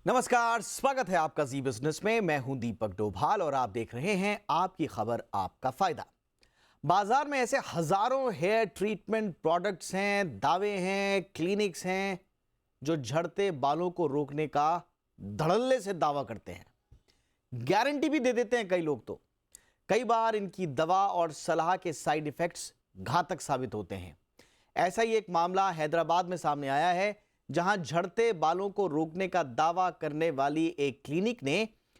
नमस्कार, स्वागत है आपका जी बिजनेस में। मैं हूं दीपक डोभाल और आप देख रहे हैं आपकी खबर आपका फायदा। बाजार में ऐसे हजारों हेयर ट्रीटमेंट प्रोडक्ट्स हैं, दावे हैं, क्लिनिक्स हैं जो झड़ते बालों को रोकने का धड़ल्ले से दावा करते हैं। गारंटी भी दे देते हैं कई लोग तो। कई बार इनकी दवा और सलाह के साइड इफेक्ट्स घातक साबित होते हैं। ऐसा ही एक मामला हैदराबाद में सामने आया है, जहां झड़ते बालों को रोकने का दावा करने वाली एक क्लिनिक ने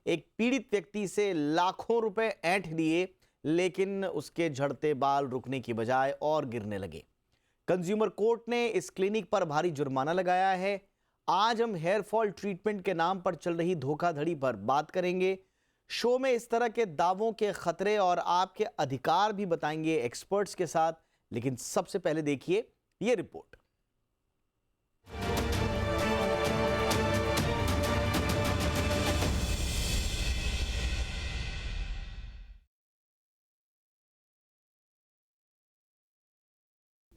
एक पीड़ित व्यक्ति से लाखों रुपए ऐंठ लिए, लेकिन उसके झड़ते बाल रुकने की बजाय और गिरने लगे। कंज्यूमर कोर्ट ने इस क्लिनिक पर भारी जुर्माना लगाया है। आज हम हेयर फॉल ट्रीटमेंट के नाम पर चल रही धोखाधड़ी पर बात करेंगे। शो में इस तरह के दावों के खतरे और आपके अधिकार भी बताएंगे एक्सपर्ट्स के साथ। लेकिन सबसे पहले देखिए ये रिपोर्ट।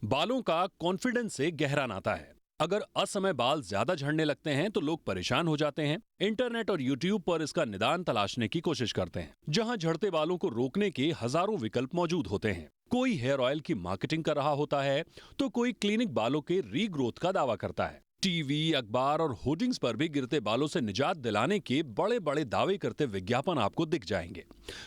बालों का कॉन्फिडेंस से गहरा नाता है। अगर असमय बाल ज्यादा झड़ने लगते हैं तो लोग परेशान हो जाते हैं। इंटरनेट और यूट्यूब पर इसका निदान तलाशने की कोशिश करते हैं, जहां झड़ते बालों को रोकने के हजारों विकल्प मौजूद होते हैं। कोई हेयर ऑयल की मार्केटिंग कर रहा होता है तो कोई क्लिनिक बालों के रीग्रोथ का दावा करता है। टीवी, अखबार और होर्डिंग्स पर भी गिरते बालों से निजात दिलाने के बड़े बड़े दावे करते विज्ञापन आपको दिख जाएंगे।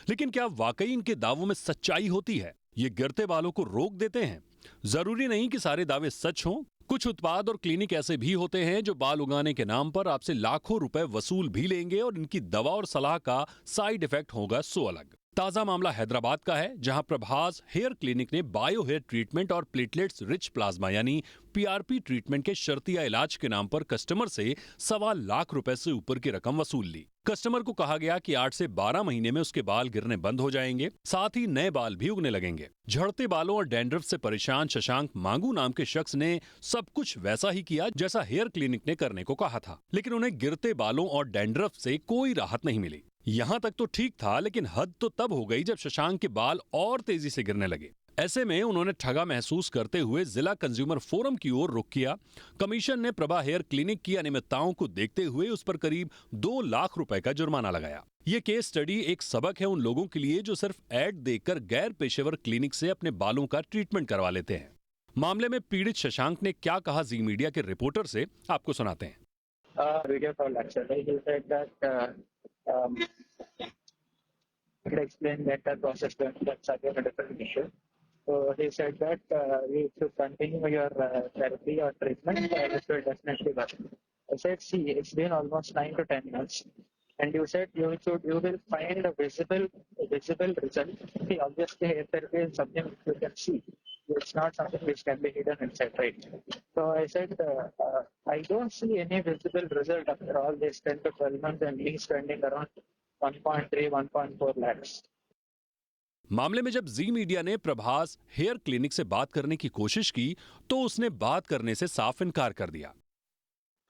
लेकिन क्या वाकई इनके दावों में सच्चाई होती है? ये गिरते बालों को रोक देते हैं? जरूरी नहीं कि सारे दावे सच हों। कुछ उत्पाद और क्लिनिक ऐसे भी होते हैं जो बाल उगाने के नाम पर आपसे लाखों रुपए वसूल भी लेंगे और इनकी दवा और सलाह का साइड इफेक्ट होगा सो अलग। ताजा मामला हैदराबाद का है, जहां प्रभास हेयर क्लिनिक ने बायो हेयर ट्रीटमेंट और प्लेटलेट्स रिच प्लाज्मा यानी पीआरपी ट्रीटमेंट के शर्तिया इलाज के नाम पर कस्टमर से 1.25 लाख रुपए से ऊपर की रकम वसूल ली। कस्टमर को कहा गया कि 8 से 12 महीने में उसके बाल गिरने बंद हो जाएंगे, साथ ही नए बाल भी उगने लगेंगे। झड़ते बालों और डैंड्रफ से परेशान शशांक मांगू नाम के शख्स ने सब कुछ वैसा ही किया जैसा हेयर क्लिनिक ने करने को कहा था, लेकिन उन्हें गिरते बालों और डैंड्रफ से कोई राहत नहीं मिली। यहाँ तक तो ठीक था, लेकिन हद तो तब हो गई जब शशांक के बाल और तेजी से गिरने लगे। ऐसे में उन्होंने ठगा महसूस करते हुए जिला कंज्यूमर फोरम की ओर रुख किया। कमीशन ने प्रभा हेयर क्लिनिक की अनियमितताओं को देखते हुए उस पर करीब 2 लाख रुपए का जुर्माना लगाया। ये केस स्टडी एक सबक है उन लोगों के लिए जो सिर्फ एड देखकर गैर पेशेवर क्लिनिक से अपने बालों का ट्रीटमेंट करवा लेते हैं। मामले में पीड़ित शशांक ने क्या कहा, जी मीडिया के रिपोर्टर से आपको सुनाते हैं। Video call actually. He said that he could explain that the process that's again a different issue. So he said that you should continue your therapy or treatment, which will definitely work. I said, see, it's been almost 9 to 10 months, and you said you will find a visible result. See, obviously, hair therapy is something which you can see. It's not something which can be hidden inside, right? So I said, I don't see any visible result after all this 10 to 12 months and me spending around 1.3, 1.4 lakhs. मामले में जब जी media ने Prabhas hair clinic से बात करने की कोशिश की तो उसने बात करने से साफ इनकार कर दिया।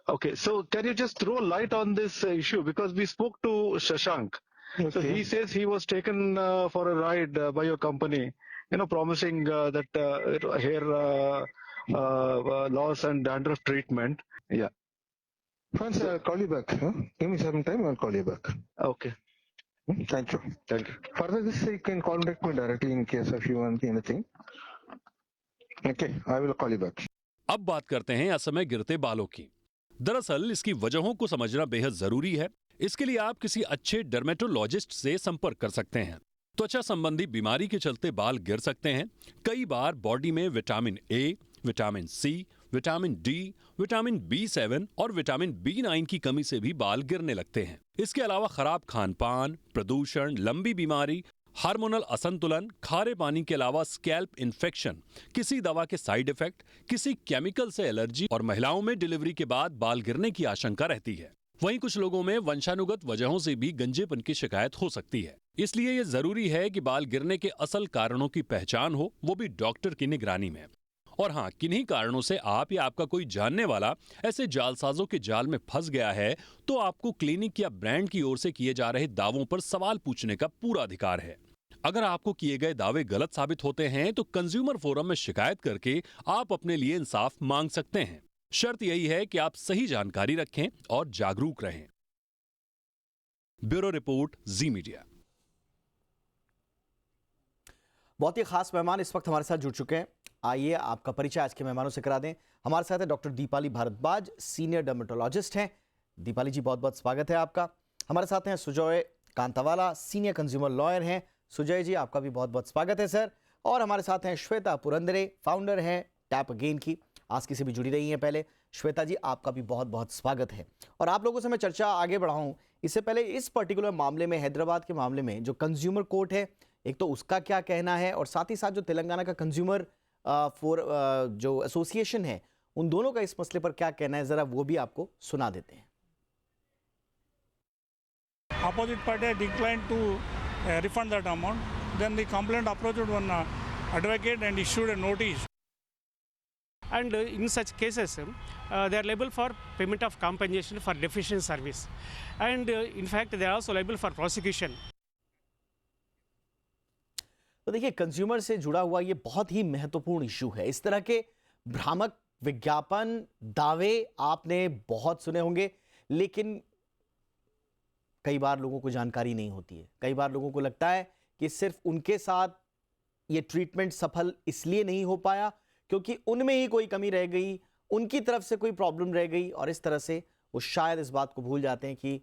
Okay, so can you just throw light on this issue? Because we spoke to Shashank. Okay. So he says he was taken for a ride by your company, promising that hair loss and dandruff treatment. Yeah. Fine, sir, I'll call you back. Huh? Give me some time, I'll call you back. Okay. Thank you. Thank you. Further, this you can contact me directly in case if you want anything. Okay, I will call you back. अब बात करते हैं असमय गिरते बालों की। दरअसल इसकी वजहों को समझना बेहद जरूरी है। इसके लिए आप किसी अच्छे डर्मेटोलॉजिस्ट से संपर्क कर सकते हैं। त्वचा संबंधी बीमारी के चलते बाल गिर सकते हैं। कई बार बॉडी में vitamin A, vitamin C, vitamin D, vitamin B7 और विटामिन B9 की कमी से भी बाल गिरने लगते हैं। इसके अलावा खराब खान-पान, प्रदूषण, लंबी बीमारी, हार्मोनल असंतुलन, खारे पानी के अलावा स्कैल्प इन्फेक्शन, किसी दवा के साइड इफेक्ट, किसी केमिकल से एलर्जी और महिलाओं में डिलीवरी के बाद बाल गिरने की आशंका रहती है। वहीं कुछ लोगों में वंशानुगत वजहों से भी गंजेपन की शिकायत हो सकती है। इसलिए ये जरूरी है कि बाल गिरने के असल कारणों की पहचान हो, वो भी डॉक्टर की निगरानी में। और हाँ, किन्हीं कारणों से आप या आपका कोई जानने वाला ऐसे जालसाजों के जाल में फंस गया है तो आपको क्लिनिक या ब्रांड की ओर से किए जा रहे दावों पर सवाल पूछने का पूरा अधिकार है। अगर आपको किए गए दावे गलत साबित होते हैं तो कंज्यूमर फोरम में शिकायत करके आप अपने लिए इंसाफ मांग सकते हैं। शर्त यही है कि आप सही जानकारी रखें और जागरूक रहें। ब्यूरो रिपोर्ट, जी मीडिया। बहुत ही खास मेहमान इस वक्त हमारे साथ जुड़ चुके हैं। आइए आपका परिचय आज के मेहमानों से करा दें। हमारे साथ है doctor Deepali Bhardwaj, senior dermatologist हैं। दीपाली जी, बहुत बहुत स्वागत है आपका। हमारे साथ हैं सुजय कांतावाला, सीनियर कंज्यूमर लॉयर हैं। सुजय जी, आपका भी बहुत बहुत स्वागत है सर। और हमारे साथ हैं श्वेता पुरंदरे, फाउंडर हैं टैप अगेन की, आज की से भी जुड़ी रही हैं पहले। श्वेता जी, आपका भी बहुत बहुत स्वागत है। और आप लोगों से मैं चर्चा आगे बढ़ाऊं इससे पहले इस पर्टिकुलर मामले में, हैदराबाद के मामले में जो कंज्यूमर कोर्ट है, एक तो उसका क्या कहना है और साथ ही साथ जो तेलंगाना का कंज्यूमर जो एसोसिएशन है, उन दोनों का इस मसले पर क्या कहना है, जरा वो भी आपको सुना देते हैं। Opposite party declined to refund that amount. Then the complainant approached one advocate and issued a notice. And in such cases, they are liable for payment of compensation for deficient service. And in fact, they are also liable for prosecution. तो देखिए, consumer से जुड़ा हुआ ये बहुत ही महत्वपूर्ण issue है। इस तरह के भ्रामक विज्ञापन, दावे आपने बहुत सुने होंगे, लेकिन कई बार लोगों को जानकारी नहीं होती है। कई बार लोगों को लगता है कि सिर्फ उनके साथ ये ट्रीटमेंट सफल इसलिए नहीं हो पाया क्योंकि उनमें ही कोई कमी रह गई, उनकी तरफ से कोई प्रॉब्लम रह गई, और इस तरह से वो शायद इस बात को भूल जाते हैं कि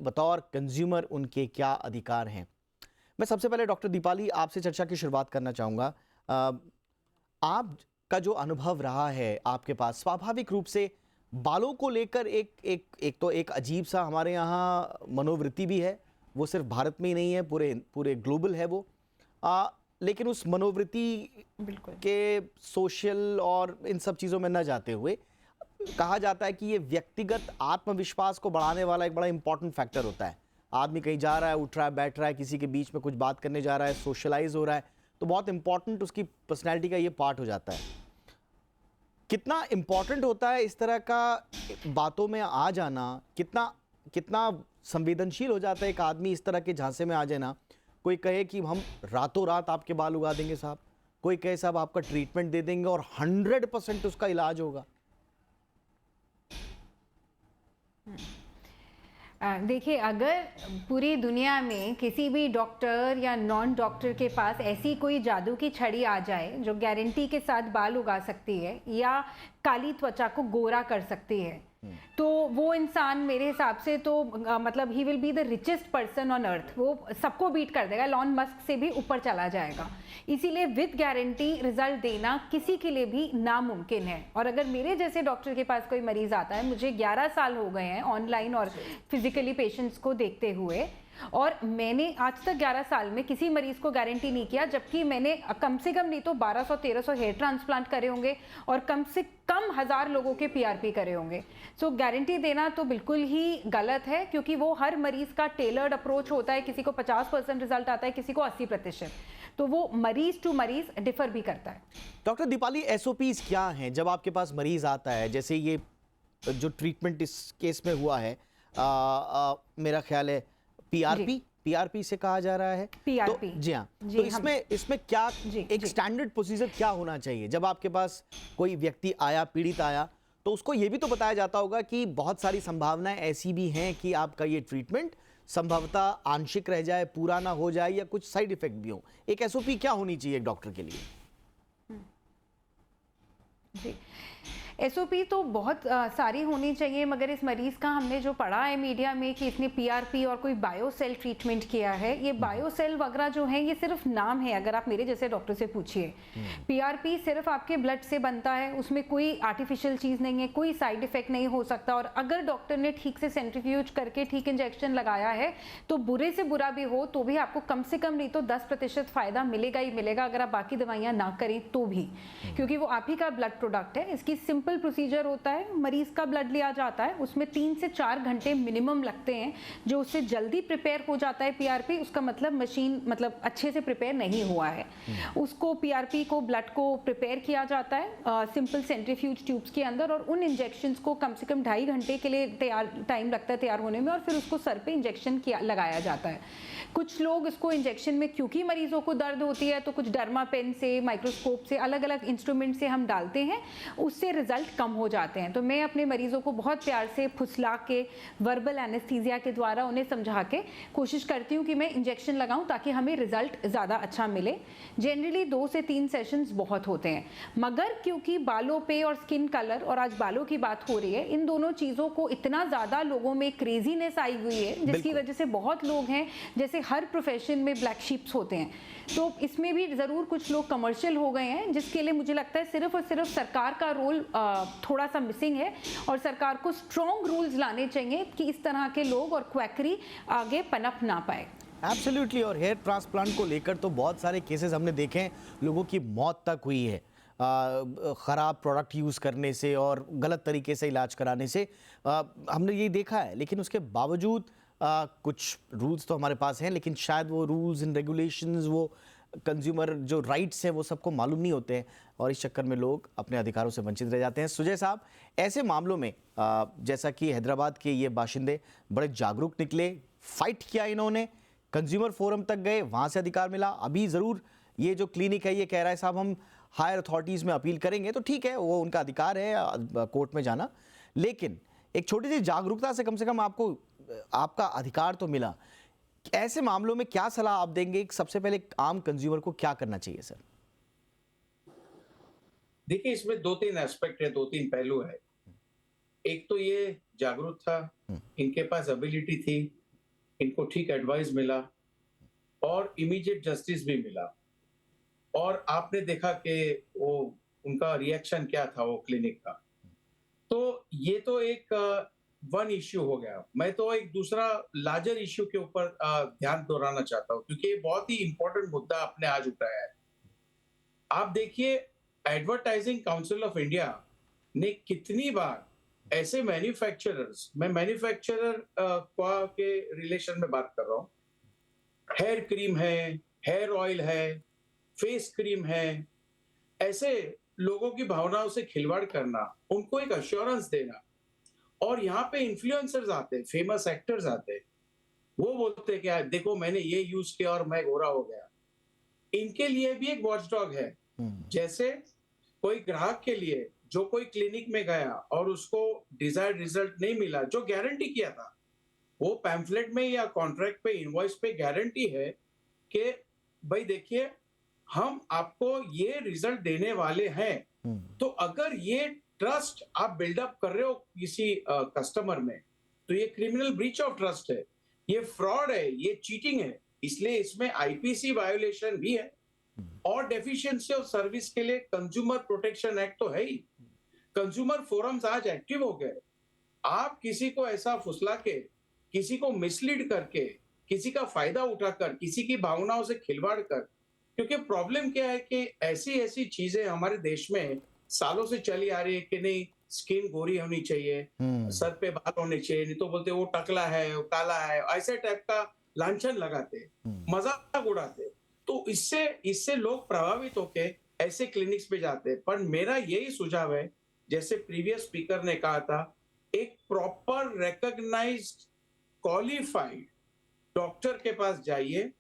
बतौर कंज्यूमर उनके क्या अधिकार हैं। मैं सबसे पहले डॉक्टर दीपाली आपसे चर्चा की शुरुआत करना चाहूँगा। आपका जो अनुभव रहा है आपके पास, स्वाभाविक रूप से बालों को लेकर एक अजीब सा हमारे यहाँ मनोवृत्ति भी है। वो सिर्फ भारत में ही नहीं है, पूरे ग्लोबल है वो। लेकिन उस मनोवृत्ति के सोशल और इन सब चीज़ों में न जाते हुए, कहा जाता है कि ये व्यक्तिगत आत्मविश्वास को बढ़ाने वाला एक बड़ा इंपॉर्टेंट फैक्टर होता है। आदमी कहीं जा रहा है, उठ रहा है, बैठ रहा है, किसी के बीच में कुछ बात करने जा रहा है, सोशलाइज हो रहा है, तो बहुत इंपॉर्टेंट उसकी पर्सनैलिटी का ये पार्ट हो जाता है। कितना इंपॉर्टेंट होता है इस तरह का बातों में आ जाना, कितना संवेदनशील हो जाता है एक आदमी इस तरह के झांसे में आ जाए ना। कोई कहे कि हम रातों रात आपके बाल उगा देंगे साहब, कोई कहे साहब आपका ट्रीटमेंट दे देंगे और 100% उसका इलाज होगा। देखिए, अगर पूरी दुनिया में किसी भी डॉक्टर या नॉन डॉक्टर के पास ऐसी कोई जादू की छड़ी आ जाए जो गारंटी के साथ बाल उगा सकती है या काली त्वचा को गोरा कर सकती है, तो वो इंसान मेरे हिसाब से तो मतलब he will be the richest person on earth. वो सबको बीट कर देगा, एलॉन मस्क से भी ऊपर चला जाएगा। इसीलिए विद गारंटी रिजल्ट देना किसी के लिए भी नामुमकिन है। और अगर मेरे जैसे डॉक्टर के पास कोई मरीज आता है, मुझे 11 साल हो गए हैं ऑनलाइन और फिजिकली पेशेंट्स को देखते हुए, और मैंने आज तक 11 साल में किसी मरीज को गारंटी नहीं किया, जबकि मैंने कम से कम नहीं तो 1200-1300 हेयर ट्रांसप्लांट करे होंगे और कम से कम 1000 लोगों के पीआरपी करे होंगे। सो गारंटी देना तो बिल्कुल ही गलत है, क्योंकि वो हर मरीज का टेलर्ड अप्रोच होता है। किसी को 50% रिजल्ट आता है, किसी को 80%, तो वो मरीज टू मरीज डिफर भी करता है। डॉक्टर दीपाली, एसओपीज क्या हैं जब आपके पास मरीज आता है? जैसे ये जो ट्रीटमेंट इस केस में हुआ है, मेरा ख्याल है पीआरपी से कहा जा रहा है। पीआरपी, तो जी हाँ, तो इसमें क्या एक स्टैंडर्ड प्रोसीजर क्या होना चाहिए जब आपके पास कोई व्यक्ति आया, पीड़ित आया, तो उसको ये भी तो बताया जाता होगा कि बहुत सारी संभावनाएं ऐसी भी हैं कि आपका ये ट्रीटमेंट संभवतः आंशिक रह जाए, पूरा ना हो जाए, या कुछ साइड इफेक्ट भी हो। एक एसओपी क्या होनी चाहिए एक डॉक्टर के लिए? जी, एसओपी तो बहुत सारी होनी चाहिए, मगर इस मरीज का हमने जो पढ़ा है मीडिया में कि इसने पीआरपी और कोई बायोसेल ट्रीटमेंट किया है, ये बायोसेल वगैरह जो है ये सिर्फ नाम है। अगर आप मेरे जैसे डॉक्टर से पूछिए, पीआरपी सिर्फ आपके ब्लड से बनता है, उसमें कोई आर्टिफिशियल चीज नहीं है, कोई साइड इफेक्ट नहीं हो सकता। और अगर डॉक्टर ने ठीक से सेंट्रीफ्यूज करके ठीक इंजेक्शन लगाया है, तो बुरे से बुरा भी हो तो भी आपको कम से कम नहीं तो 10% फायदा मिलेगा ही मिलेगा, अगर आप बाकी दवाइयां ना करें तो भी, क्योंकि वो आप ही का ब्लड प्रोडक्ट है। इसकी सिंपल प्रोसीजर होता है, मरीज का ब्लड लिया जाता है, उसमें 3 से 4 घंटे मिनिमम लगते हैं। जो उससे जल्दी प्रिपेयर हो जाता है पीआरपी, उसका मतलब मशीन अच्छे से प्रिपेयर नहीं हुआ है। उसको पीआरपी को, ब्लड को प्रिपेयर किया जाता है सिंपल सेंट्रीफ्यूज ट्यूब्स के अंदर, और उन इंजेक्शंस को कम से कम 2.5 घंटे के लिए टाइम लगता है तैयार होने में, और फिर उसको सर पे इंजेक्शन लगाया जाता है। कुछ लोग इसको इंजेक्शन में, क्योंकि मरीजों को दर्द होती है, तो कुछ डर्मा पेन से, माइक्रोस्कोप से, अलग अलग इंस्ट्रूमेंट से हम डालते हैं, उससे रिजल्ट कम हो जाते हैं। तो मैं अपने मरीज़ों को बहुत प्यार से फुसला के, वर्बल एनेस्थीसिया के द्वारा उन्हें समझा के कोशिश करती हूँ कि मैं इंजेक्शन लगाऊं ताकि हमें रिजल्ट ज़्यादा अच्छा मिले। जनरली 2 से 3 सेशंस बहुत होते हैं, मगर क्योंकि बालों पे और स्किन कलर, और आज बालों की बात हो रही है, इन दोनों चीज़ों को इतना ज़्यादा लोगों में क्रेजीनेस आई हुई है जिसकी वजह से बहुत लोग हैं, जैसे हर प्रोफेशन में ब्लैक शीप्स होते हैं, तो इसमें भी ज़रूर कुछ लोग कमर्शियल हो गए हैं, जिसके लिए मुझे लगता है सिर्फ और सिर्फ सरकार का रोल थोड़ा सा मिसिंग है और सरकार को स्ट्रॉन्ग रूल्स लाने चाहिए कि इस तरह के लोग और क्वैकरी आगे पनप ना पाए। एब्सोल्युटली। और हेयर ट्रांसप्लांट को लेकर तो बहुत सारे केसेस हमने देखे हैं, लोगों की मौत तक हुई है ख़राब प्रोडक्ट यूज़ करने से और गलत तरीके से इलाज कराने से, हमने ये देखा है। लेकिन उसके बावजूद कुछ रूल्स तो हमारे पास हैं, लेकिन शायद वो रूल्स एंड रेगुलेशंस, वो कंज्यूमर जो राइट्स हैं, वो सबको मालूम नहीं होते हैं और इस चक्कर में लोग अपने अधिकारों से वंचित रह जाते हैं। सुजय साहब, ऐसे मामलों में जैसा कि हैदराबाद के ये बाशिंदे बड़े जागरूक निकले, फाइट किया इन्होंने, कंज्यूमर फोरम तक गए, वहाँ से अधिकार मिला। अभी ज़रूर ये जो क्लिनिक है ये कह रहा है साहब हम हायर अथॉरिटीज़ में अपील करेंगे, तो ठीक है, वो उनका अधिकार है कोर्ट में जाना, लेकिन एक छोटी सी जागरूकता से कम आपको आपका अधिकार तो मिला। ऐसे मामलों में क्या सलाह आप देंगे? सबसे पहले आम कंज्यूमर को क्या करना चाहिए सर? देखिए, इसमें 2-3 एस्पेक्ट है, 2-3 पहलू है। एक तो ये जागरूकता, इनके पास एबिलिटी थी, इनको ठीक एडवाइस मिला और इमीडिएट जस्टिस भी मिला। और आपने देखा कि वो उनका रिएक्शन क्या था वो क्लिनिक का। तो ये तो एक वन इश्यू हो गया। मैं तो एक दूसरा लार्जर इश्यू के ऊपर ध्यान दोहराना चाहता हूँ, क्योंकि ये बहुत ही इंपॉर्टेंट मुद्दा आपने आज उठाया है। आप देखिए, एडवर्टाइजिंग काउंसिल ऑफ इंडिया ने कितनी बार ऐसे मैन्युफैक्चरर्स, मैं मैन्युफैक्चरर के रिलेशन में बात कर रहा हूँ, हेयर क्रीम है, हेयर ऑयल है, फेस क्रीम है, ऐसे लोगों की भावनाओं से खिलवाड़ करना, उनको एक अश्योरेंस देना। और यहाँ पे इन्फ्लुएंसर्स आते हैं, फेमस एक्टर्स आते हैं, वो बोलते हैं कि यार देखो मैंने ये यूज किया और मैं गोरा हो गया। इनके लिए भी एक वॉचडॉग है। जैसे कोई ग्राहक के लिए जो कोई क्लिनिक में गया और उसको डिजायर्ड रिजल्ट नहीं मिला, जो गारंटी किया था, वो पैम्फलेट में या कॉन्ट्रैक्ट पे, इनवॉइस पे गारंटी है कि भाई देखिए हम आपको ये रिजल्ट देने वाले हैं। तो अगर ये ट्रस्ट आप बिल्डअप कर रहे हो किसी कस्टमर में, तो ये क्रिमिनल ब्रीच ऑफ ट्रस्ट है, ये फ्रॉड है, ये चीटिंग है। इसलिए इसमें आईपीसी वायोलेशन भी है और डेफिशिएंसी ऑफ सर्विस के लिए कंज्यूमर प्रोटेक्शन एक्ट तो है ही। कंज्यूमर फोरम्स आज एक्टिव हो गए। आप किसी को ऐसा फुसला के, किसी को मिसलीड करके, किसी का फायदा उठाकर, किसी की भावनाओं से खिलवाड़ कर, क्योंकि प्रॉब्लम क्या है कि ऐसी चीजें हमारे देश में सालों से चली आ रही है कि नहीं, स्किन गोरी होनी चाहिए, सर पे बाल होने चाहिए, नहीं तो बोलते वो टकला है, वो काला है, ऐसे टाइप का लांछन लगाते, मजाक उड़ाते। तो इससे लोग प्रभावित होके ऐसे क्लिनिक्स पे जाते हैं। पर मेरा यही सुझाव है, जैसे प्रीवियस स्पीकर ने कहा था, एक प्रॉपर रिकॉग्नाइज्ड क्वालिफाइड डॉक्टर के पास जाइए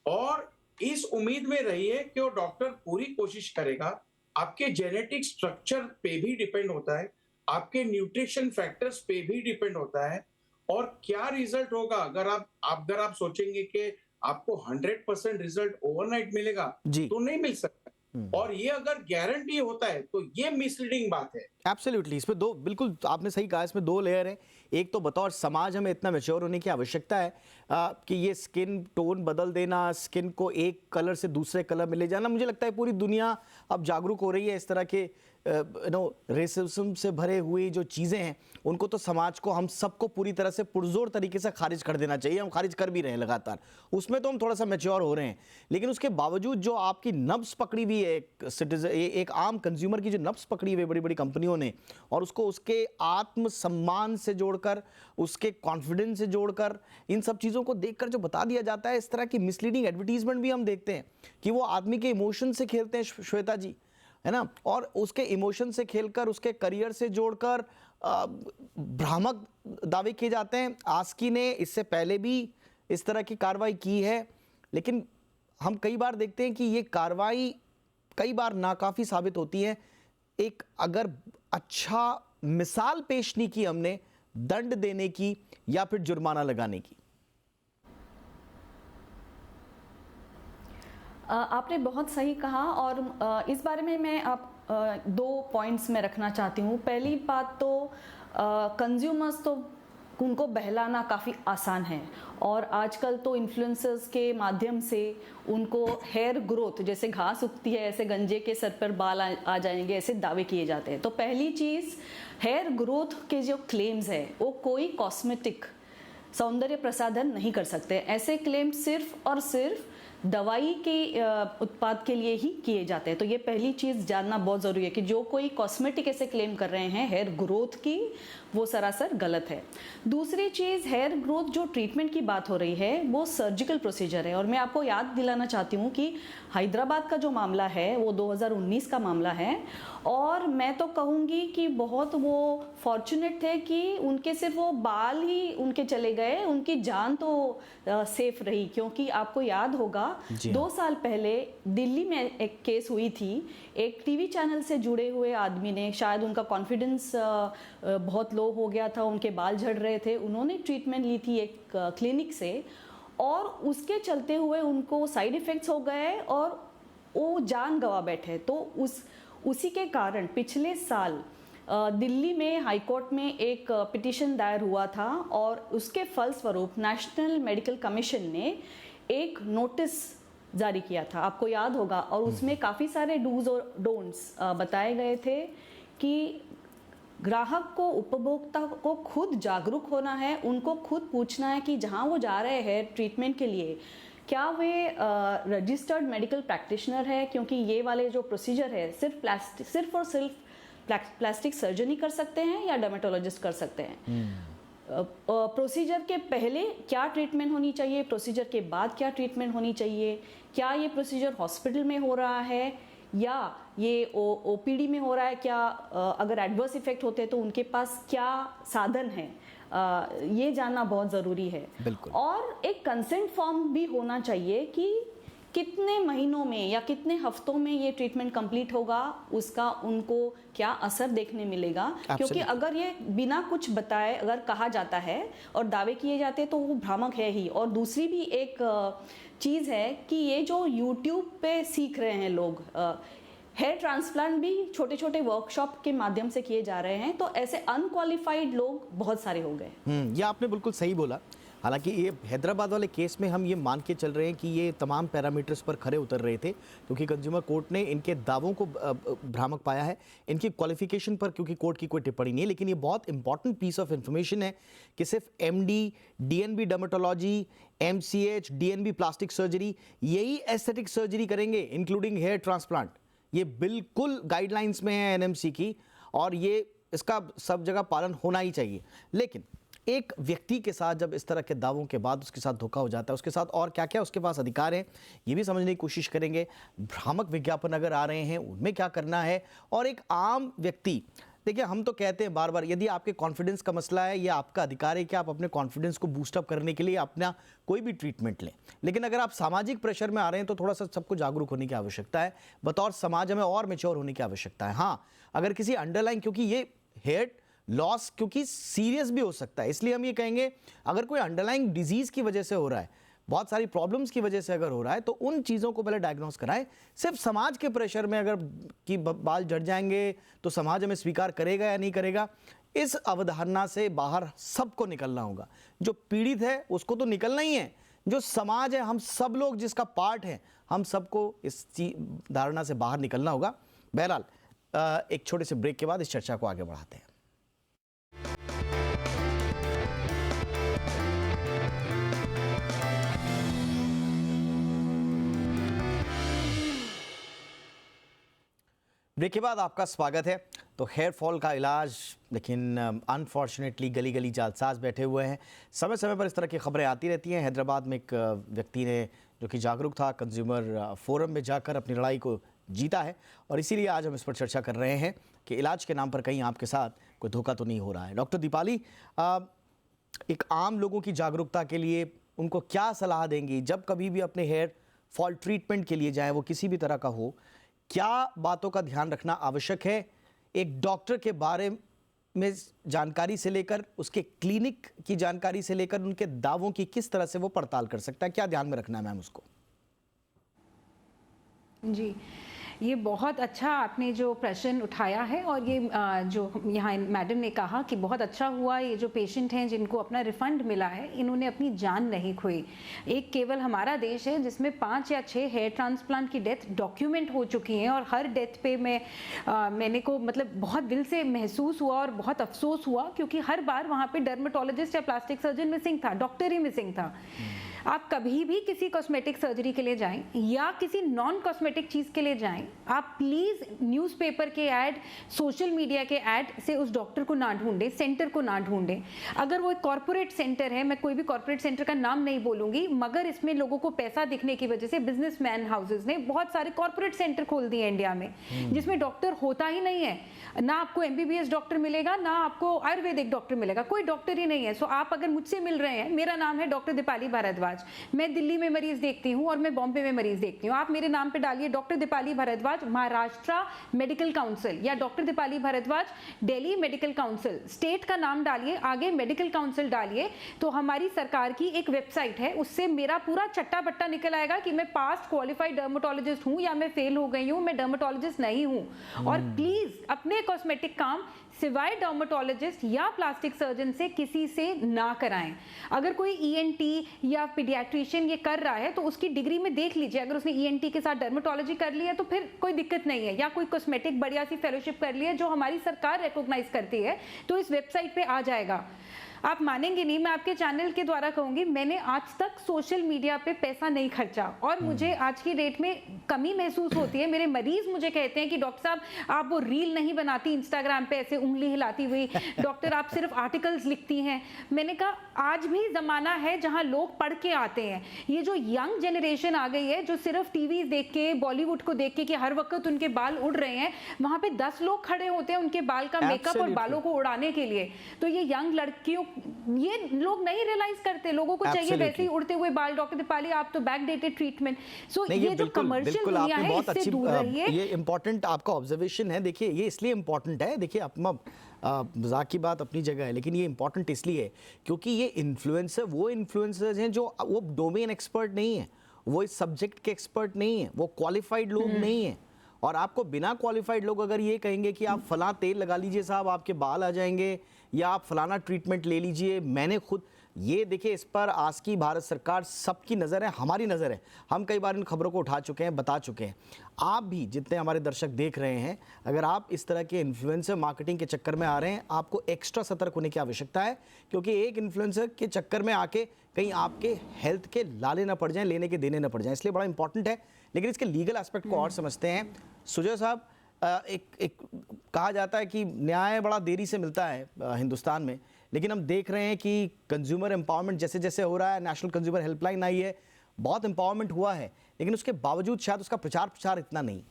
और इस उम्मीद में रहिए कि वो डॉक्टर पूरी कोशिश करेगा। आपके जेनेटिक स्ट्रक्चर पे भी डिपेंड होता है, आपके न्यूट्रिशन फैक्टर्स पे भी डिपेंड होता है। और क्या रिजल्ट होगा अगर आप सोचेंगे कि आपको 100% रिजल्ट ओवरनाइट मिलेगा, तो नहीं मिल सकता। और ये अगर गारंटी होता है तो ये मिसलीडिंग बात है। एब्सोल्युटली। इसमें दो, बिल्कुल आपने सही कहा, इसमें 2 लेयर हैं। एक तो बतौर समाज हमें इतना मैच्योर होने की आवश्यकता है कि ये स्किन टोन बदल देना, स्किन को एक कलर से दूसरे कलर में ले जाना, मुझे लगता है पूरी दुनिया अब जागरूक हो रही है। इस तरह के रेसिज्म से भरे हुए जो चीज़ें हैं उनको तो समाज को, हम सबको पूरी तरह से पुरजोर तरीके से खारिज कर देना चाहिए। हम खारिज कर भी रहे हैं लगातार, उसमें तो हम थोड़ा सा मैच्योर हो रहे हैं। लेकिन उसके बावजूद जो आपकी नब्ज पकड़ी हुई है एक सिटीजन, एक आम कंज्यूमर की जो नब्ज पकड़ी हुई है बड़ी बड़ी कंपनियों ने, और उसको उसके आत्मसम्मान से जोड़कर, उसके कॉन्फिडेंस से जोड़कर, इन सब चीज़ों को देखकर जो बता दिया जाता है, इस तरह की मिसलीडिंग एडवर्टीजमेंट भी हम देखते हैं कि वो आदमी के इमोशन से खेलते हैं, श्वेता जी, है ना, और उसके इमोशन से खेलकर, उसके करियर से जोड़कर भ्रामक दावे किए जाते हैं। आस्की ने इससे पहले भी इस तरह की कार्रवाई की है, लेकिन हम कई बार देखते हैं कि ये कार्रवाई कई बार नाकाफ़ी साबित होती है। एक अगर अच्छा मिसाल पेश नहीं की हमने दंड देने की या फिर जुर्माना लगाने की। आपने बहुत सही कहा और इस बारे में मैं दो पॉइंट्स में रखना चाहती हूँ। पहली बात तो कंज्यूमर्स तो उनको बहलाना काफ़ी आसान है और आजकल तो इन्फ्लुएंसर्स के माध्यम से उनको हेयर ग्रोथ, जैसे घास उगती है ऐसे गंजे के सर पर बाल आ जाएंगे, ऐसे दावे किए जाते हैं। तो पहली चीज़, हेयर ग्रोथ के जो क्लेम्स है वो कोई कॉस्मेटिक सौंदर्य प्रसाधन नहीं कर सकते। ऐसे क्लेम सिर्फ और सिर्फ दवाई के उत्पाद के लिए ही किए जाते हैं। तो ये पहली चीज़ जानना बहुत ज़रूरी है कि जो कोई कॉस्मेटिक ऐसे क्लेम कर रहे हैं हेयर ग्रोथ की, वो सरासर गलत है। दूसरी चीज़, हेयर ग्रोथ जो ट्रीटमेंट की बात हो रही है वो सर्जिकल प्रोसीजर है और मैं आपको याद दिलाना चाहती हूँ कि हैदराबाद का जो मामला है वो 2019 का मामला है और मैं तो कहूँगी कि बहुत वो फॉर्चुनेट थे कि उनके सिर्फ वो बाल ही उनके चले गए, उनकी जान तो सेफ रही। क्योंकि आपको याद होगा 2 साल पहले दिल्ली में एक केस हुई थी, एक टीवी चैनल से जुड़े हुए आदमी ने, शायद उनका कॉन्फिडेंस बहुत लो हो गया था, उनके बाल झड़ रहे थे, उन्होंने ट्रीटमेंट ली थी एक क्लिनिक से और उसके चलते हुए उनको साइड इफ़ेक्ट्स हो गए और वो जान गंवा बैठे। तो उसी के कारण पिछले साल दिल्ली में हाई कोर्ट में एक पिटीशन दायर हुआ था और उसके फलस्वरूप नेशनल मेडिकल कमीशन ने एक नोटिस जारी किया था, आपको याद होगा, और उसमें काफ़ी सारे डूज और डोंट्स बताए गए थे कि ग्राहक को, उपभोक्ता को खुद जागरूक होना है, उनको खुद पूछना है कि जहां वो जा रहे हैं ट्रीटमेंट के लिए क्या वे रजिस्टर्ड मेडिकल प्रैक्टिशनर है, क्योंकि ये वाले जो प्रोसीजर है सिर्फ और सिर्फ प्लास्टिक सर्जरी कर सकते हैं या डर्मेटोलॉजिस्ट कर सकते हैं। प्रोसीजर के पहले क्या ट्रीटमेंट होनी चाहिए, प्रोसीजर के बाद क्या ट्रीटमेंट होनी चाहिए, क्या ये प्रोसीजर हॉस्पिटल में हो रहा है या ये ओपीडी में हो रहा है, क्या अगर एडवर्स इफेक्ट होते हैं तो उनके पास क्या साधन है, ये जानना बहुत ज़रूरी है। बिल्कुल। और एक कंसेंट फॉर्म भी होना चाहिए कि कितने महीनों में या कितने हफ्तों में ये ट्रीटमेंट कंप्लीट होगा, उसका उनको क्या असर देखने मिलेगा। क्योंकि अगर ये बिना कुछ बताए अगर कहा जाता है और दावे किए जाते हैं तो वो भ्रामक है ही। और दूसरी भी एक चीज़ है कि ये जो YouTube पे सीख रहे हैं लोग, हेयर ट्रांसप्लांट भी छोटे छोटे वर्कशॉप के माध्यम से किए जा रहे हैं, तो ऐसे अनक्वालिफाइड लोग बहुत सारे हो गए। ये आपने बिल्कुल सही बोला। हालांकि ये हैदराबाद वाले केस में हम ये मान के चल रहे हैं कि ये तमाम पैरामीटर्स पर खरे उतर रहे थे, क्योंकि कंज्यूमर कोर्ट ने इनके दावों को भ्रामक पाया है। इनकी क्वालिफिकेशन पर क्योंकि कोर्ट की कोई टिप्पणी नहीं है, लेकिन ये बहुत इंपॉर्टेंट पीस ऑफ इंफॉर्मेशन है कि सिर्फ MD, DNB dermatology, MCH, DNB plastic surgery, यही एस्थेटिक सर्जरी करेंगे इंक्लूडिंग हेयर ट्रांसप्लांट। ये बिल्कुल गाइडलाइंस में है NMC की और ये इसका सब जगह पालन होना ही चाहिए। लेकिन एक व्यक्ति के साथ जब इस तरह के दावों के बाद उसके साथ धोखा हो जाता है, उसके साथ और क्या क्या उसके पास अधिकार हैं ये भी समझने की कोशिश करेंगे। भ्रामक विज्ञापन अगर आ रहे हैं उनमें क्या करना है। और एक आम व्यक्ति, देखिए हम तो कहते हैं बार बार, यदि आपके कॉन्फिडेंस का मसला है, यह आपका अधिकार है कि आप अपने कॉन्फिडेंस को बूस्टअप करने के लिए अपना कोई भी ट्रीटमेंट लें। लेकिन अगर आप सामाजिक प्रेशर में आ रहे हैं तो थोड़ा सा सबको जागरूक होने की आवश्यकता है, बतौर समाज हमें और मैच्योर होने की आवश्यकता है। हाँ, अगर किसी अंडरलाइन, क्योंकि ये हेयर लॉस क्योंकि सीरियस भी हो सकता है, इसलिए हम ये कहेंगे अगर कोई अंडरलाइंग डिजीज़ की वजह से हो रहा है, बहुत सारी प्रॉब्लम्स की वजह से अगर हो रहा है, तो उन चीज़ों को पहले डायग्नोस कराएं। सिर्फ समाज के प्रेशर में अगर कि बाल झड़ जाएंगे तो समाज हमें स्वीकार करेगा या नहीं करेगा, इस अवधारणा से बाहर सबको निकलना होगा। जो पीड़ित है उसको तो निकलना ही है, जो समाज है, हम सब लोग जिसका पार्ट है, हम सबको इस धारणा से बाहर निकलना होगा। बहरहाल एक छोटे से ब्रेक के बाद इस चर्चा को आगे बढ़ाते हैं। ब्रेक के बाद आपका स्वागत है। तो हेयर फॉल का इलाज, लेकिन अनफॉर्चुनेटली गली गली जालसाज बैठे हुए हैं। समय समय पर इस तरह की खबरें आती रहती हैं। हैदराबाद में एक व्यक्ति ने, जो कि जागरूक था, कंज्यूमर फोरम में जाकर अपनी लड़ाई को जीता है और इसीलिए आज हम इस पर चर्चा कर रहे हैं कि इलाज के नाम पर कहीं आपके साथ कोई धोखा तो नहीं हो रहा है। डॉक्टर दीपाली, एक आम लोगों की जागरूकता के लिए उनको क्या सलाह देंगी जब कभी भी अपने हेयर फॉल ट्रीटमेंट के लिए जाएँ, वो किसी भी तरह का हो, क्या बातों का ध्यान रखना आवश्यक है एक डॉक्टर के बारे में जानकारी से लेकर उसके क्लिनिक की जानकारी से लेकर उनके दावों की किस तरह से वो पड़ताल कर सकता है, क्या ध्यान में रखना है मैम उसको? जी, ये बहुत अच्छा आपने जो प्रश्न उठाया है, और ये जो यहाँ मैडम ने कहा कि बहुत अच्छा हुआ, ये जो पेशेंट हैं जिनको अपना रिफंड मिला है, इन्होंने अपनी जान नहीं खोई। एक केवल हमारा देश है जिसमें 5 या 6 हेयर ट्रांसप्लांट की डेथ डॉक्यूमेंट हो चुकी हैं, और हर डेथ पे मैंने को मतलब बहुत दिल से महसूस हुआ और बहुत अफसोस हुआ, क्योंकि हर बार वहाँ पे डर्मेटोलॉजिस्ट या प्लास्टिक सर्जन मिसिंग था, डॉक्टर ही मिसिंग था। आप कभी भी किसी कॉस्मेटिक सर्जरी के लिए जाएं या किसी नॉन कॉस्मेटिक चीज़ के लिए जाएं, आप प्लीज़ न्यूज़पेपर के ऐड, सोशल मीडिया के ऐड से उस डॉक्टर को ना ढूंढें, सेंटर को ना ढूंढें। अगर वो एक कॉर्पोरेट सेंटर है, मैं कोई भी कॉर्पोरेट सेंटर का नाम नहीं बोलूँगी, मगर इसमें लोगों को पैसा दिखने की वजह से बिजनेसमैन हाउसेज ने बहुत सारे कॉर्पोरेट सेंटर खोल दिए इंडिया में, जिसमें डॉक्टर होता ही नहीं है। ना आपको MBBS डॉक्टर मिलेगा, ना आपको आयुर्वेदिक डॉक्टर मिलेगा, कोई डॉक्टर ही नहीं है। सो आप अगर मुझसे मिल रहे हैं, मेरा नाम है डॉक्टर दीपाली भारद्वाज, मैं दिल्ली में मरीज देखती हूँ और मैं बॉम्बे में मरीज देखती हूँ। आप मेरे नाम पे डालिए doctor Deepali Bhardwaj Maharashtra medical council, या doctor Deepali Bhardwaj Delhi medical council, state का नाम डालिए, आगे मेडिकल काउंसिल डालिए, तो हमारी सरकार की एक वेबसाइट है, उससे मेरा पूरा चट्टा बट्टा निकल आएगा कि मैं पास्ट क्वालिफाइड डर्मेटोलॉजिस्ट हूँ या मैं फेल हो गई हूँ, मैं डर्मेटोलॉजिस्ट नहीं हूँ। और प्लीज अपने कॉस्मेटिक काम सिवाय डर्मेटोलॉजिस्ट या प्लास्टिक सर्जन से किसी से ना कराएं। अगर कोई ENT या पीडियाट्रिशियन ये कर रहा है तो उसकी डिग्री में देख लीजिए, अगर उसने ENT के साथ डर्मेटोलॉजी कर ली है तो फिर कोई दिक्कत नहीं है, या कोई कॉस्मेटिक बढ़िया सी फेलोशिप कर ली है जो हमारी सरकार रिकॉग्नाइज करती है, तो इस वेबसाइट पे आ जाएगा। आप मानेंगे नहीं, मैं आपके चैनल के द्वारा कहूंगी, मैंने आज तक सोशल मीडिया पे पैसा नहीं खर्चा, और मुझे आज की डेट में कमी महसूस होती है। मेरे मरीज मुझे कहते हैं कि डॉक्टर साहब आप वो रील नहीं बनाती इंस्टाग्राम पे ऐसे उंगली हिलाती हुई, डॉक्टर आप सिर्फ आर्टिकल्स लिखती हैं। मैंने कहा आज भी जमाना है जहां लोग पढ़ के आते हैं। ये जो यंग जनरेशन आ गई है जो सिर्फ टीवी देख के, बॉलीवुड को देख के कि हर वक्त उनके बाल उड़ रहे हैं, वहां पे 10 लोग खड़े होते हैं उनके बाल का मेकअप और बालों को उड़ाने के लिए। तो ये यंग लड़कियों, ये लोग नहीं रियलाइज करते, लोगों को चाहिए वैसे ही उड़ते हुए बाल। डॉक्टर दीपाली आप तो बैकडेटेड ट्रीटमेंट, सो ये जो कमर्शियल दुनिया है इससे दूर रहिए। ये इंपॉर्टेंट आपका ऑब्जर्वेशन है। देखिए ये इसलिए इंपॉर्टेंट है, देखिए मजाक की बात अपनी जगह है, लेकिन ये इंपॉर्टेंट इसलिए है क्योंकि ये इन्फ्लुएंसर वो इन्फ्लुएंसर्स हैं जो वो डोमेन एक्सपर्ट नहीं है, वो इस सब्जेक्ट के एक्सपर्ट नहीं है, वो क्वालिफाइड लोग नहीं है। और आपको बिना क्वालिफाइड लोग अगर ये कहेंगे कि आप फलां तेल लगा लीजिए साहब आपके बाल आ जाएंगे, या आप फलाना ट्रीटमेंट ले लीजिए, मैंने खुद ये देखिए इस पर आज की भारत सरकार सबकी नज़र है, हमारी नज़र है। हम कई बार इन खबरों को उठा चुके हैं, बता चुके हैं। आप भी जितने हमारे दर्शक देख रहे हैं, अगर आप इस तरह के इन्फ्लुएंसर मार्केटिंग के चक्कर में आ रहे हैं, आपको एक्स्ट्रा सतर्क होने की आवश्यकता है, क्योंकि एक इन्फ्लुएंसर के चक्कर में आके कहीं आपके हेल्थ के लाले ना पड़ जाएं, लेने के देने ना पड़ जाएं, इसलिए बड़ा इंपॉर्टेंट है। लेकिन इसके लीगल एस्पेक्ट को और समझते हैं। सुजय साहब, एक कहा जाता है कि न्याय बड़ा देरी से मिलता है हिंदुस्तान में, लेकिन हम देख रहे हैं कि कंज्यूमर एम्पावरमेंट जैसे जैसे हो रहा है, नेशनल कंज्यूमर हेल्पलाइन आई है, बहुत एम्पावरमेंट हुआ है, लेकिन उसके बावजूद शायद उसका प्रचार इतना नहीं।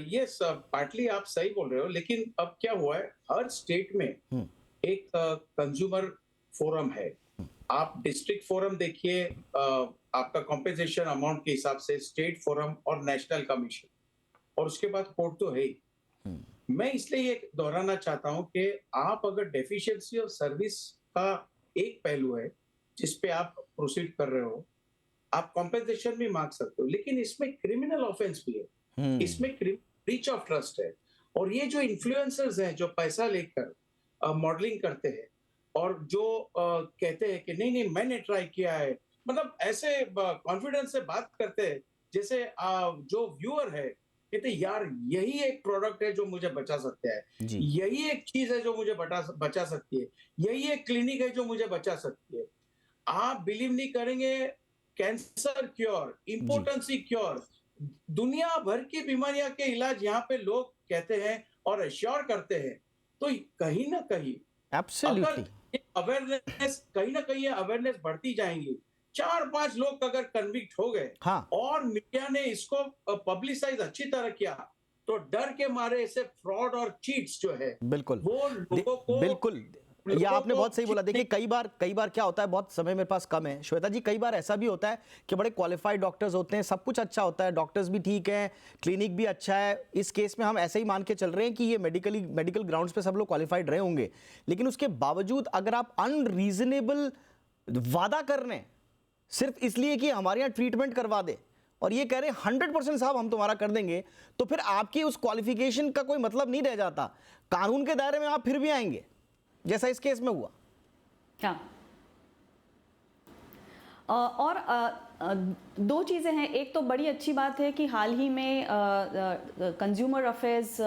यस, पार्टली आप सही बोल रहे हो, लेकिन अब क्या हुआ है, हर स्टेट में एक कंज्यूमर फोरम है। आप डिस्ट्रिक्ट फोरम देखिए, आपका कॉम्पेंसेशन अमाउंट के हिसाब से, स्टेट फोरम और नेशनल कमीशन, और उसके बाद कोर्ट तो है ही। मैं इसलिए ये दोहराना चाहता हूं कि आप अगर डेफिशिएंसी ऑफ सर्विस का एक पहलू है जिस पे आप प्रोसीड कर रहे हो, आप कॉम्पेंसेशन भी मांग सकते हो, लेकिन इसमें क्रिमिनल ऑफेंस भी है, इसमें ब्रीच ऑफ ट्रस्ट है। और ये जो इन्फ्लुएंसर्स हैं जो पैसा लेकर मॉडलिंग करते हैं और जो कहते हैं कि नहीं नहीं मैंने ट्राई किया है, मतलब ऐसे कॉन्फिडेंस से बात करते हैं जैसे जो व्यूअर है कहते यार यही एक प्रोडक्ट है जो मुझे बचा सकता है, यही एक चीज है जो मुझे बचा सकती है, यही एक क्लिनिक है जो मुझे बचा सकती है। आप बिलीव नहीं करेंगे, कैंसर क्योर, इम्पोर्टेंसी क्योर, दुनिया भर की बीमारियां के इलाज यहाँ पे लोग कहते हैं और एश्योर करते हैं। तो कहीं ना कहीं अवेयरनेस, कहीं ना कहीं अवेयरनेस बढ़ती जाएंगी। 4-5 लोग अगर कन्विक्ट हो गए, हाँ, और मीडिया ने इसको पब्लिसाइज अच्छी तरह किया, तो डर के मारे ऐसे फ्रॉड और चीट्स जो है बिल्कुल वो लोगों को बिल्कुल ये आपने बहुत सही बोला। देखिए कई बार क्या होता है, बहुत समय मेरे पास कम है श्वेता जी, कई बार ऐसा भी होता है कि बड़े क्वालिफाइड डॉक्टर्स होते हैं, सब कुछ अच्छा होता है, डॉक्टर्स भी ठीक हैं, क्लिनिक भी अच्छा है। इस केस में हम ऐसे ही मान के चल रहे हैं कि ये मेडिकल ग्राउंड्स पे सब लोग क्वालिफाइड रहे होंगे, लेकिन उसके बावजूद अगर आप अनरीजनेबल वादा कर रहे हैं सिर्फ इसलिए कि हमारे यहाँ ट्रीटमेंट करवा दे और ये कह रहे हैं 100% साहब हम तुम्हारा कर देंगे, तो फिर आपकी उस क्वालिफिकेशन का कोई मतलब नहीं रह जाता। कानून के दायरे में आप फिर भी आएंगे, जैसा इस केस में हुआ। हाँ, और दो चीज़ें हैं। एक तो बड़ी अच्छी बात है कि हाल ही में कंज्यूमर अफेयर्स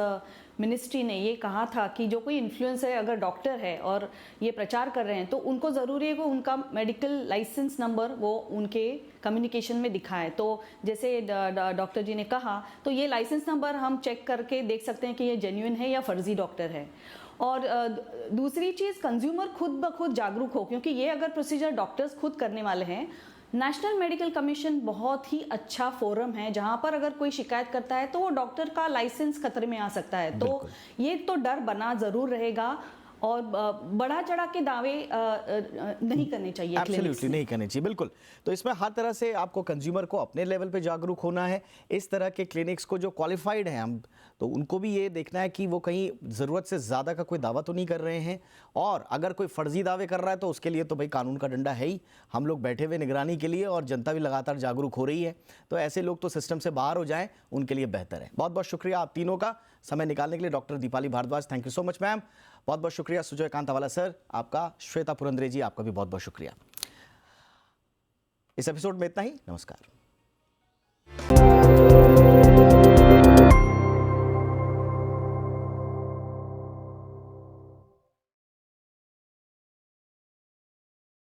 मिनिस्ट्री ने ये कहा था कि जो कोई इन्फ्लुएंसर अगर डॉक्टर है और ये प्रचार कर रहे हैं तो उनको ज़रूरी है कि उनका मेडिकल लाइसेंस नंबर वो उनके कम्युनिकेशन में दिखाए। तो जैसे डॉक्टर जी ने कहा, तो ये लाइसेंस नंबर हम चेक करके देख सकते हैं कि ये जेन्युइन है या फर्जी डॉक्टर है। और दूसरी चीज़, कंज्यूमर खुद ब खुद जागरूक हो, क्योंकि ये अगर प्रोसीजर डॉक्टर्स खुद करने वाले हैं, नेशनल मेडिकल कमीशन बहुत ही अच्छा फोरम है जहां पर अगर कोई शिकायत करता है तो वो डॉक्टर का लाइसेंस खतरे में आ सकता है। तो ये तो डर बना जरूर रहेगा और बढ़ा चढ़ा के दावे नहीं करने चाहिए, एब्सोल्युटली नहीं करने चाहिए, बिल्कुल। तो इसमें हर तरह से आपको कंज्यूमर को अपने लेवल पे जागरूक होना है। इस तरह के क्लिनिक्स को जो क्वालिफाइड हैं हम, तो उनको भी ये देखना है कि वो कहीं ज़रूरत से ज़्यादा का कोई दावा तो नहीं कर रहे हैं, और अगर कोई फर्जी दावे कर रहा है तो उसके लिए तो भाई कानून का डंडा है ही। हम लोग बैठे हुए निगरानी के लिए, और जनता भी लगातार जागरूक हो रही है, तो ऐसे लोग तो सिस्टम से बाहर हो जाएं, उनके लिए बेहतर है। बहुत बहुत शुक्रिया आप तीनों का समय निकालने के लिए। Doctor Deepali Bhardwaj, thank you so much ma'am, बहुत बहुत शुक्रिया। सुजय कांतावाला सर आपका, श्वेता पुरंदरे जी आपका भी बहुत बहुत शुक्रिया। इस एपिसोड में इतना ही, नमस्कार।